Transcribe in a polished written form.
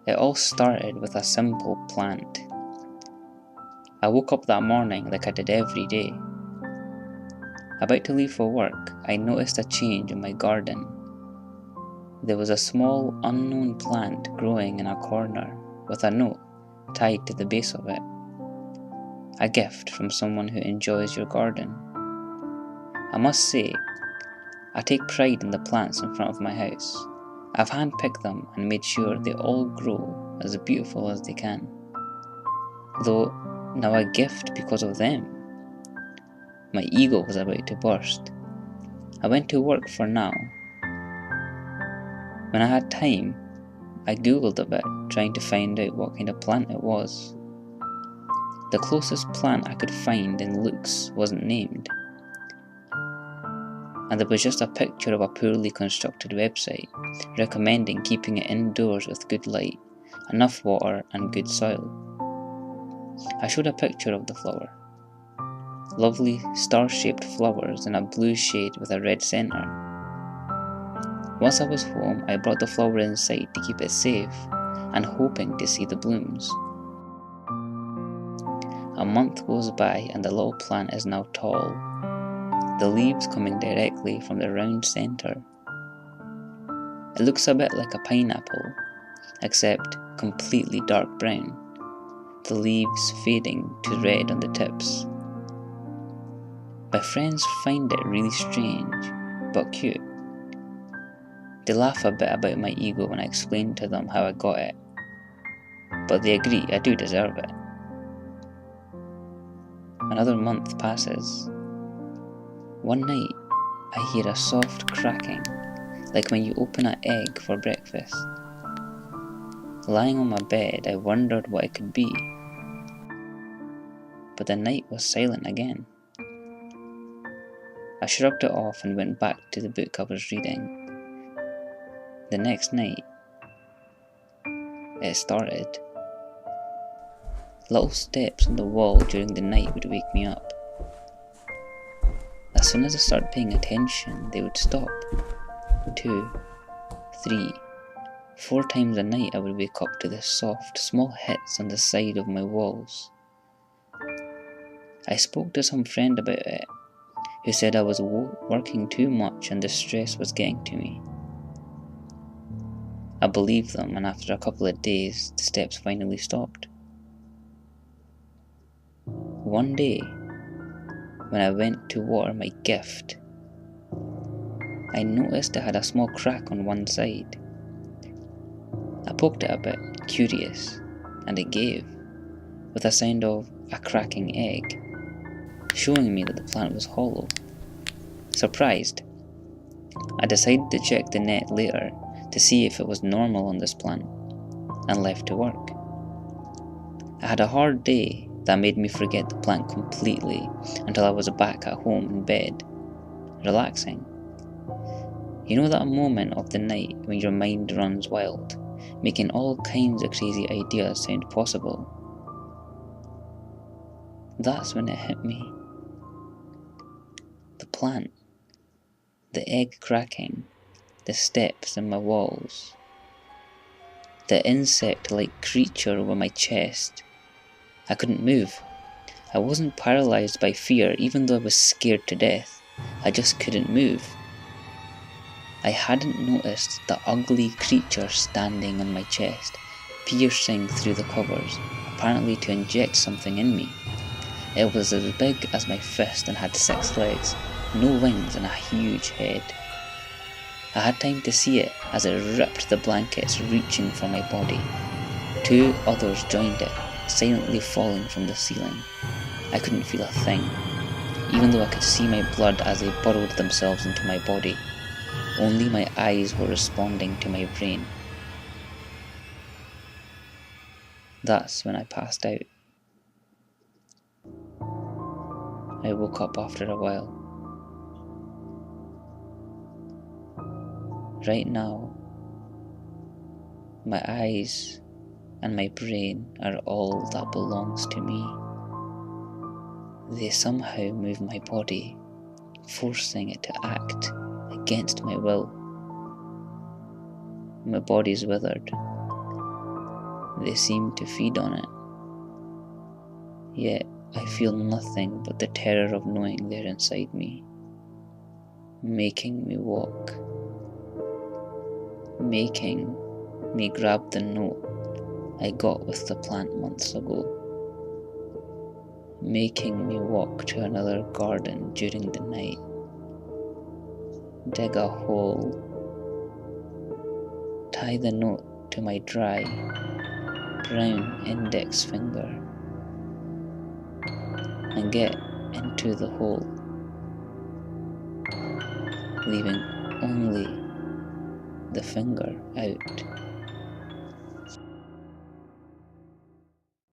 It all started with a simple plant. I woke up that morning like I did every day. About to leave for work, I noticed a change in my garden. There was a small, unknown plant growing in a corner with a note tied to the base of it. A gift from someone who enjoys your garden. I must say, I take pride in the plants in front of my house. I've handpicked them and made sure they all grow as beautiful as they can. Though now a gift because of them. My ego was about to burst. I went to work for now. When I had time, I googled a bit, trying to find out what kind of plant it was. The closest plant I could find in looks wasn't named, and there was just a picture of a poorly constructed website recommending keeping it indoors with good light, enough water and good soil. I showed a picture of the flower. Lovely star-shaped flowers in a blue shade with a red centre. Once I was home, I brought the flower inside to keep it safe and hoping to see the blooms. A month goes by and the little plant is now tall, the leaves coming directly from the round centre. It looks a bit like a pineapple, except completely dark brown, the leaves fading to red on the tips. My friends find it really strange, but cute. They laugh a bit about my ego when I explain to them how I got it, but they agree I do deserve it. Another month passes. One night, I hear a soft cracking, like when you open an egg for breakfast. Lying on my bed, I wondered what it could be, but the night was silent again. I shrugged it off and went back to the book I was reading. The next night, it started. Little steps on the wall during the night would wake me up. As soon as I started paying attention, they would stop. 2, 3, 4 times a night I would wake up to the soft, small hits on the side of my walls. I spoke to some friend about it, who said I was working too much and the stress was getting to me. I believed them, and after a couple of days, the steps finally stopped. One day, when I went to water my gift, I noticed it had a small crack on one side. I poked it a bit, curious, and it gave, with a sound of a cracking egg, showing me that the plant was hollow. Surprised, I decided to check the net later to see if it was normal on this plant, and left to work. I had a hard day that made me forget the plant completely until I was back at home in bed, relaxing. You know that moment of the night when your mind runs wild, making all kinds of crazy ideas sound possible? That's when it hit me. The plant, the egg cracking, the steps in my walls, the insect-like creature over my chest. I couldn't move. I wasn't paralyzed by fear, even though I was scared to death. I just couldn't move. I hadn't noticed the ugly creature standing on my chest, piercing through the covers, apparently to inject something in me. It was as big as my fist and had 6 legs, no wings and a huge head. I had time to see it as it ripped the blankets, reaching for my body. 2 others joined it, silently falling from the ceiling. I couldn't feel a thing, even though I could see my blood as they burrowed themselves into my body. Only my eyes were responding to my brain. That's when I passed out. I woke up after a while. Right now, my eyes and my brain are all that belongs to me. They somehow move my body, forcing it to act against my will. My body's withered. They seem to feed on it. Yet I feel nothing but the terror of knowing they're inside me, making me walk, making me grab the note I got with the plant months ago, making me walk to another garden during the night, dig a hole, tie the note to my dry, brown index finger, and get into the hole, leaving only the finger out.